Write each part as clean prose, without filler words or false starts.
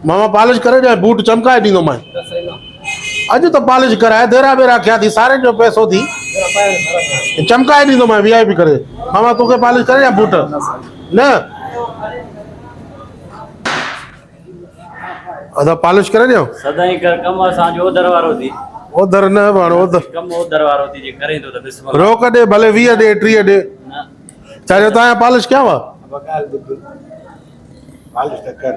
मामा पॉलिश करे ॾे बूट चमकाए ॾींदो मैं अॼु तो पॉलिश कराए देरा बेरा क्या थी सारे जो पैसो थी चमकाए ॾींदो मैं वीआईपी करे मामा तोखे पॉलिश करे या बूट न अदा पॉलिश करे ॾियो सदाई कर कम असांजो ओधर वारो थी ओधर न वण ओधर कम ओधर वारो थी जे करे तो बिस्मिल्लाह रोक ॾे भले 20 ॾे 30 ॾे ना चाहे तव्हां पॉलिश कयांव बकाल बुद्ध पॉलिश त कर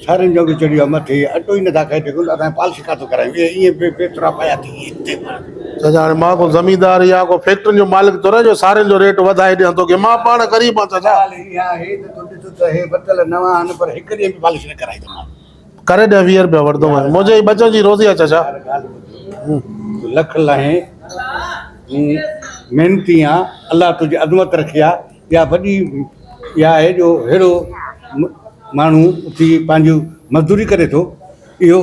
सारे जो भी चढ़ियो मथे अटो ही नथा खाए थे असां पॉलिश का तो कराई ये पेतरा पाया थी इते चाचा हाणे मां को ज़मींदार या को फैक्ट्री जो मालिक तो रहियो सारे जो रेट वधाए ॾियां तो के मां पाण ग़रीब आहियां चाचा या हे तो ॾिसो त हे बचल नवा आहिनि पर हिकु ॾींहुं बि पॉलिश न कराई अथऊं करे ॾे 20 रुपया वठंदो मैं मुंहिंजे ई बचन जी रोज़ी आहे चाचा लख लाहे मेहनती आहे अल्लाह तुंहिंजी अज़मत रखी आहे या वॾी या हे जो अहिड़ो माण्हू थी पंहिंजो मज़दूरी करे थो इहो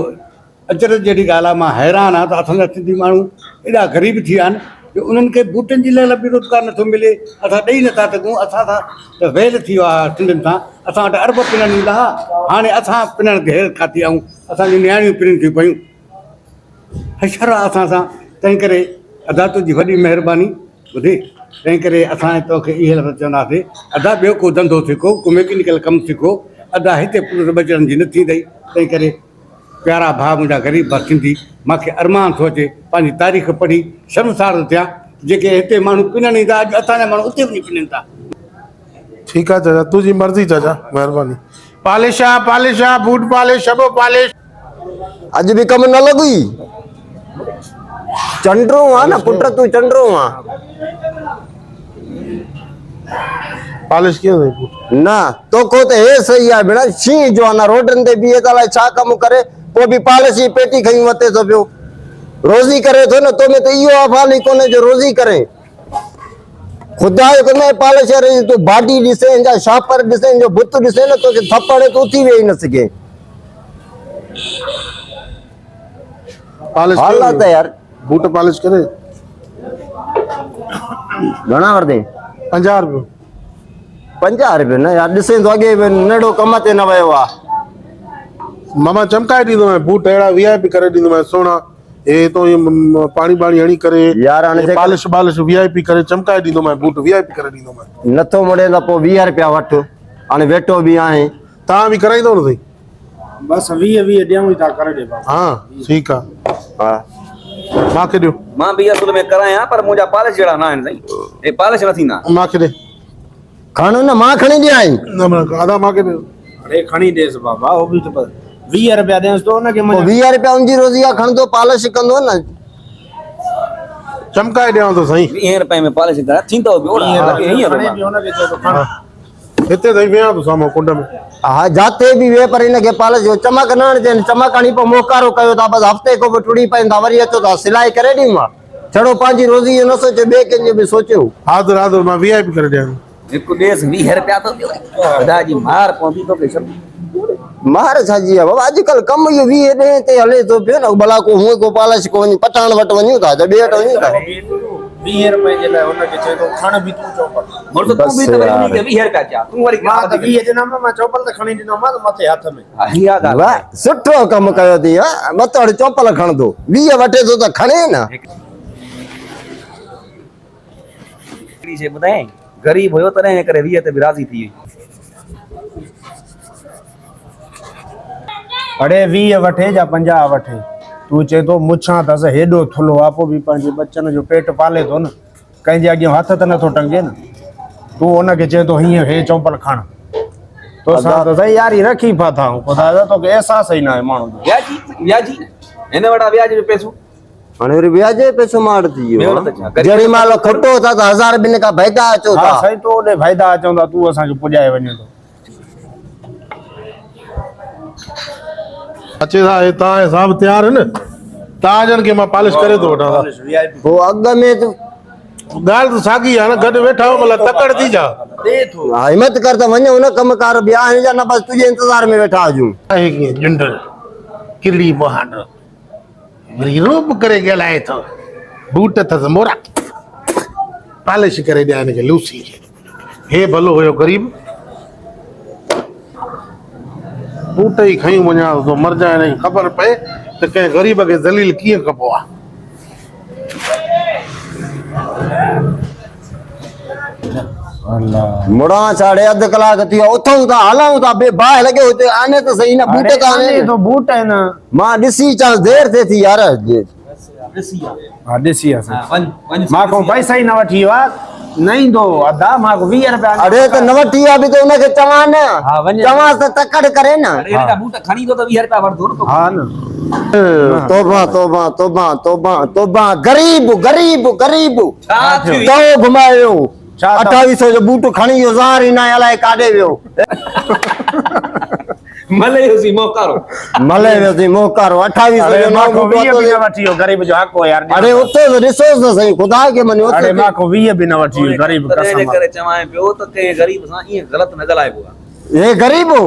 अचरज जहिड़ी ॻाल्हि आहे मां हैरान आहियां त असांजा सिंधी माण्हू एॾा ग़रीब थी विया आहिनि जो उन्हनि खे बूटनि जी लाइ बि रोज़गार नथो मिले असां ॾेई नथा सघूं असां सां त वेल थी वियो आहे सिंधियुनि सां असां वटि अरब पिनण ईंदा हुआ हाणे असां पिनण खे हेर खाती आहियूं असांजी नियाणियूं पिननि थियूं पियूं हशर आहे असां सां तंहिं करे अदा तुंहिंजी वॾी महिरबानी ॿुधे तंहिं करे असां तोखे इहे लफ़्ज़ चवंदासीं अदा ॿियो को धंधो सिखो को मैकेनिकल कमु सिखो अदा हिते पूरे बचड़नि जी न थींदई तंहिं करे प्यारा भाउ मुंहिंजा ग़रीब भाउ सिंधी मूंखे अरमान थो अचे पंहिंजी तारीख़ पढ़ी शर्मसार थिया जेके हिते माण्हू पिनण ईंदा अॼु असांजा माण्हू उते वञी पिननि था ठीक है चाचा तुझी मर्जी चाचा मेहरबानी पॉलिश आ बूट पॉलिश शबो पॉलिश अज भी कम न लगुई चंड्रो आ ना पुट तू चंड्रो आ पॉलिश क्यों नहीं बूट ना तो को ते हे सही है बेटा शी जो ना रोडन ते बीए तला छा कम करे को भी पॉलिश ही पेटी खई मते तो पियो रोजी करे तो न तो में तो इयो अफाल ही कोने जो रोजी करे खुदा को मैं पॉलिश रे तो बॉडी दिसे जा शापर दिसे जो बुत दिसे न तो थप्पड़ तो उठी वे न सके पॉलिश हालत है यार बूट पॉलिश करे घणा वर दे 50 रुपए 50 रुपए ना यार दिसे तो आगे नेड़ो कम ते न वयो आ मामा चमकाए ॾींदो मैं बूट अहिड़ा वीआईपी करे ॾींदो मैं सोना ए तो ये पानी बाणी हणी करे यार हाणे पॉलिश पॉलिश वीआईपी करे चमकाए ॾींदो मैं बूट वीआईपी करे ॾींदो मैं नथो मुड़े त पो 20 रुपया वठ हाणे वेठो भी आहे तव्हां बि कराईंदो न सही बस 20 ॾियूं था करे दे बाबा हाँ ठीक है हां मांखे ॾियो मां भी असुल में कराया पर मुंहिंजा पॉलिश जहिड़ा न आहिनि साईं ए पॉलिश न थींदा मांखे ॾे खण न मां खणी ॾियां न आधा मांखे ॾियो अरे खणी देस बाबा वो भी तो 20 रुपया देस तो ना के पो 20 रुपया उनजी रोजी आ खण दो पॉलिश कंदो न चमकाए ॾियां तो सही 20 रुपए में पॉलिश करा थींदो बि ओड़ा हीअं खणे भी होना के तो खण हिते सही वेहा तो साम्हूं कुंड में हा जाते भी वे पर इनके पॉलिश जो चमक न अचे चमक हणी पो मोकारो कयो ता बस हफ्ते को भी टुड़ी पइंदा वरी अचो ता सिलाई करे दी मां छड़ो पांजी रोजी जो न सोचे बे के भी सोचो हाज़िर हाज़िर मां वीआईपी करे ॾियां हिकु देस 20 रुपया तो दियो खुदा जी मार पवंदी तो के सब मार छाजी आ बाबा आजकल कम यो 20 दे ते हले तो पियो न भला को हुए को पॉलिश को वनी पठान वट वन्यू ता ज बेट वन्यू ता 20 रुपए जे लाइ होना के चए तो खण भी तू चौपल मोर तो तू भी तो वरी के 20 रुपया चा तू वरी मां त 20 जे नाम मां चौपल त खणी ॾिनो मां मथे हथ में हिया ॻाल्हि वाह सुठो कम कयो ती मतड़ चौपल खण दो 20 वटे तो त खणे न हिकिड़ी शइ ॿुधाए गरीब हुयो तॾहिं करे 20 ते बि राज़ी थी वई अरे 20 वठे जा 50 वठे तू चे तो मुछा तस हेडो थुलो आपो भी पंहिंजे बच्चन जो पेट पाले तो न कहीं जे अॻियां हथ त नथो टंगे न तू उन खे चे तो हीअं हे चौपल खण तो सा तो सही यारी रखी फाथा खुदा जा तो के एहसास ही ना है माण्हू व्याजी हिन वटा व्याज जो पैसो हाणे वरी ब्याजे पैसो मार थी ॿियो वियो न त छा जड़ी माल खटो था त 1000 बिन का फायदा अचो हा था सही तो ओडे फायदा अचंदा तू असां खे पुॼाए वञे तो अचे था हे तव्हां हिसाब तयार है न तव्हां जन के मां पॉलिश करे तो वठां वो अग में तो ॻाल्हि तो साॻी आहे न गॾु वेठा हो मतलब तकड़ थी जा दे थो हिम्मत कर त वञो न कम कार ॿिया आहिनि जा न बस तुझे इंतजार में वेठा हुजूं आहे कीअं जुंड किरड़ी बहान वरी रूप करे ॻाल्हाए थो बूट अथसि मोरा पॉलिश करे ॾिया हिनखे लूसी हे भलो हुयो ग़रीब बूट ही खई वञा तो मर जाए नहीं ख़बर पए त कंहिं ग़रीब खे ज़लील कीअं कबो आहे। अल्लाह मुड़ा साढ़े अध कलाक थी उथूं था हलाऊं था बे बाहि लगे हुते आने तो सही ना बूटे का आने तो बूट है ना मां ॾिसी चांस देर थे थी यार हाँ ॾिसी असां मां को पैसा ही न वठी वियो आहे नहीं दो अदा मां को 20 रुपया अरे तो न वठी आ भी तो उनके चवां न हाँ, वञे। चवां त तकड़ करे न अरे हिन खां बूट खणी ईंदो त 20 रुपया वठंदो न तो हाँ ना तौबा तौबा तौबा तौबा तौबा गरीब गरीब गरीब छा थियो तो घुमायो छा था? 2800 जो बूट खणी वियो ज़ार ही ना अलाए काॾे वियो मले हुसी मोकारो मले वियो थी मोकारो 2800 अरे जो मां नओं को बूट 20 भी न वरितो। वठी वियो गरीब जो हक़ हो यार अरे उते तो ॾिसोसि त सही ख़ुदा खे मञो अरे उते मां को 20 भी न वठी वियो गरीब तॾहिं जे कसम करे चवां पियो त के गरीब सां ईअं ग़लति न ॻाल्हाइबो आहे हे गरीब हो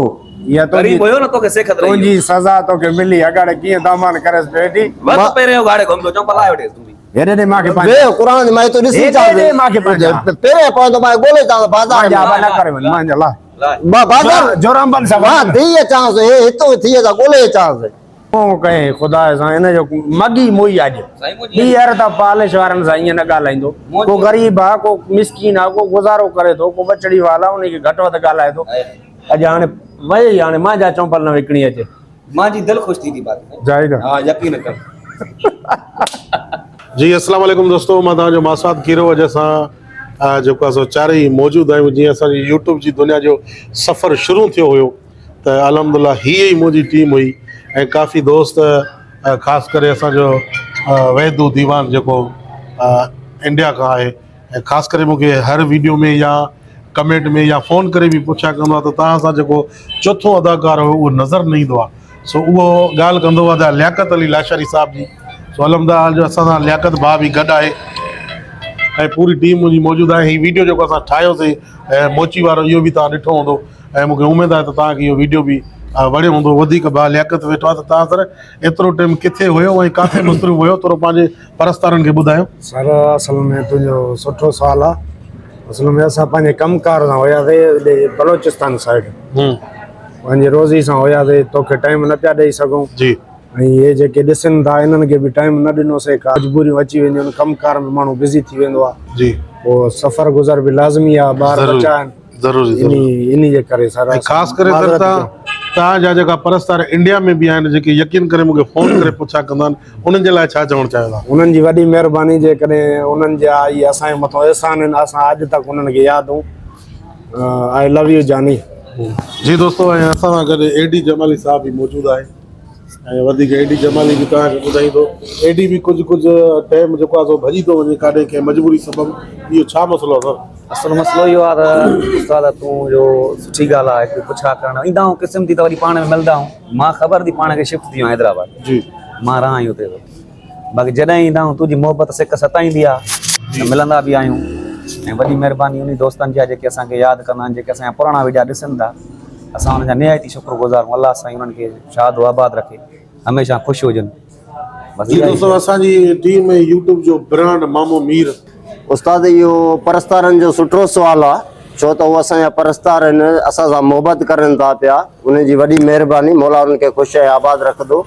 या तो गरीब हुयो न तोखे सेखत रही तुंहिंजी सज़ा तोखे मिली अगड़ कीअं दामान करेसि बेटी वत पहिरियों गाड़े घुमंदो चंपल लाहे वठेसि तूं बि हेॾे ॾे मांखे बे क़ुरान में तो ॾिसी हे चांस दे मांखे पंहिंजा। पहिरे पवंदो मां ॻोल्हे चांस बाज़ार पंहिंजा में न करे वञ मांजा ला लाहे बाज़ार जोराम सां मां थी चांस हे हितो थी था ॻोल्हे चांस कहे ख़ुदा सां हिन जो मगी मुई अॼु साईं मुंहिंजी ॿीहर त पालिश वारनि सां ईअं न ॻाल्हाईंदो को ग़रीब आहे को मिसकीन आहे को गुज़ारो करे थो को बचड़ी वाला उनखे घटि वधि ॻाल्हाए थो अॼु हाणे वई हाणे मुंहिंजा चंपल न विकिणी अचे मुंहिंजी दिलि ख़ुशि थी बात जाएगा हा यकीन कर जी अस्सलाम वालेकुम दोस्तों, मां तव्हांजो मासाद कीरो अॼु असां जेको आहे सो चारई मौजूदु आहियूं। जीअं असांजी यूट्यूब जी दुनिया जो सफ़र शुरू थियो हुयो त अल्हम्दुलिल्लाह हीअ ई मुंहिंजी टीम हुई ऐं काफ़ी दोस्त ख़ासि करे असांजो वैदू दीवान जेको इंडिया खां आहे ऐं ख़ासि करे मूंखे हर वीडियो में या कमेंट में या फ़ोन करे बि पुछा कंदो आहे त तव्हां सां जेको चोथों अदाकार हुयो उहो नज़र न ईंदो आहे। सो उहो ॻाल्हि कंदो आहे त लियाकत अली लाशारी साहिब जी। सो अल्हम्दुलिल्लाह जो असां सां लियाकत भाउ बि गॾु आहे ऐं पूरी टीम मुंहिंजी मौजूदु आहे। हीअ वीडियो जेको असां ठाहियोसीं मोची वारो इहो बि तव्हां ॾिठो हूंदो ऐं मूंखे उमेदु आहे त तव्हांखे इहो वीडियो बि वणियो हूंदो। वधीक भाउ लियाकत वेठो आहे त तव्हां सर एतिरो टाइम किथे हुयो ऐं किथे मसरूफ़ हुयो थोरो पंहिंजे परस्तारनि खे ॿुधायो। सर असल में तुंहिंजो सुठो सवाल आहे। असल में असां पंहिंजे कमकार सां हुयासीं हेॾे बलोचिस्तान साइड पंहिंजी रोज़ी सां हुयासीं तोखे टाइम न पिया ॾेई सघूं जी ऐं इहे जेके ॾिसनि था इन्हनि खे बि टाइम न ॾिनोसीं का मजबूरियूं अची वेंदियूं आहिनि कमकार में माण्हू बिज़ी थी वेंदो आहे जी पोइ सफ़र गुज़र बि लाज़मी आहे ॿार ज़रूरी बचा आहिनि ज़रूरी ज़रूरी इन जे करे सर ऐं ख़ासि करे सर तव्हांजा जेका परस्तार इंडिया में बि आहिनि जेके यकीन करे मूंखे फ़ोन करे पुछा कंदा आहिनि उन्हनि जे लाइ छा चवणु चाहियो था? उन्हनि जी वॾी महिरबानी जे कॾहिं उन्हनि जा इहे असांजे मथां एहसान आहिनि असां अॼु तक उन्हनि खे यादि हूं आई लव यू जानी। जी दोस्तों ऐं असां सां गॾु एडी जमाली साहब बि मौजूदु आहे ऐं वधीक एडी जमाली बि तव्हांखे ॿुधाईंदो। एडी बि कुझु टाइम जेको आहे सो भॼी थो वञे काॾे कंहिं मजबूरी सबबु। इहो छा मसइलो आहे सर? असल मसइलो इहो आहे त उस्ताद तूं जो सुठी ॻाल्हि आहे हिकु पुछा करणु ईंदा आहियूं क़िस्म थी त वरी पाण में मिलंदा आहियूं। मां ख़बर थी पाण खे शिफ्ट थी वियो आहियां हैदराबाद जी मां रहां ई हुते बाक़ी जॾहिं ईंदा आहियूं तुंहिंजी मोहबत सिक सताईंदी आहे त मिलंदा बि आहियूं ऐं वॾी महिरबानी उन दोस्तनि जी आहे जेके असांखे यादि कंदा आहिनि जेके असांजा पुराणा वीडिया ॾिसनि था असां हुनजा निहायती शुक्रगुज़ार आहियूं। अलाह साईं उन्हनि खे शाद आबाद रखे हमेशह ख़ुशि हुजनि बसि जी इहा ई दोस्तों असांजी टीम में यूट्यूब जो ब्रांड मामो मीर उस्ताद इहो परस्तारनि जो सुठो सुवालु आहे छो त उहे असांजा परस्तार आहिनि असां सां मोहबत करनि था पिया उन जी वॾी महिरबानी मौला उन्हनि खे ख़ुशि ऐं आबाद रखंदो।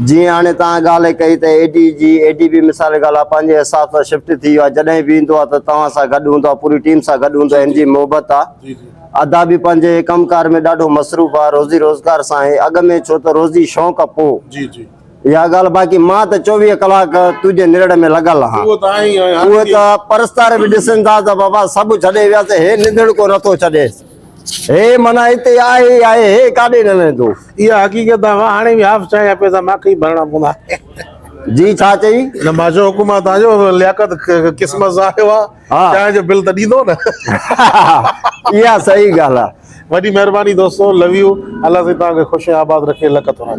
जीअं हाणे तव्हां ॻाल्हि कई त एडी बि मिसाल ॻाल्हि आहे पंहिंजे हिसाब सां शिफ्ट थी वियो आहे जॾहिं बि ईंदो आहे त तव्हां सां गॾु हूंदो आहे पूरी टीम सां गॾु हूंदो आहे हिन जी मोहबत आहे। जी जी अदा बि पंहिंजे कमकार में ॾाढो मसरूफ़ आहे रोज़ी रोज़गार सां आहे अॻ में छो त रोज़ी शौक़ु पोइ जी जी इहा ॻाल्हि बाक़ी मां त 24 कलाक तुंहिंजे निड़ में लॻल आहियां। उहो त आहे ई आहे। उहे त परस्तार बि ॾिसनि था त बाबा सभु छॾे वियासीं हे निंदड़ को नथो छॾे हे माना हिते आहे ई आहे हे काॾे न वेंदो। इहा हक़ीक़त आहे। हाणे बि हाफ़ चांहि जा पैसा मूंखे ई भरणा पवंदा। जी छा चई न मुंहिंजो हुकुम आहे तव्हांजो लियाकत क़िस्मत ज़ाहियो आहे हा। चांहि जो बिल त ॾींदो न। इहा सही ॻाल्हि आहे। वॾी महिरबानी दोस्तों लव यू अल्लाह से तव्हांखे ख़ुशि आबाद रखे लख थोरा।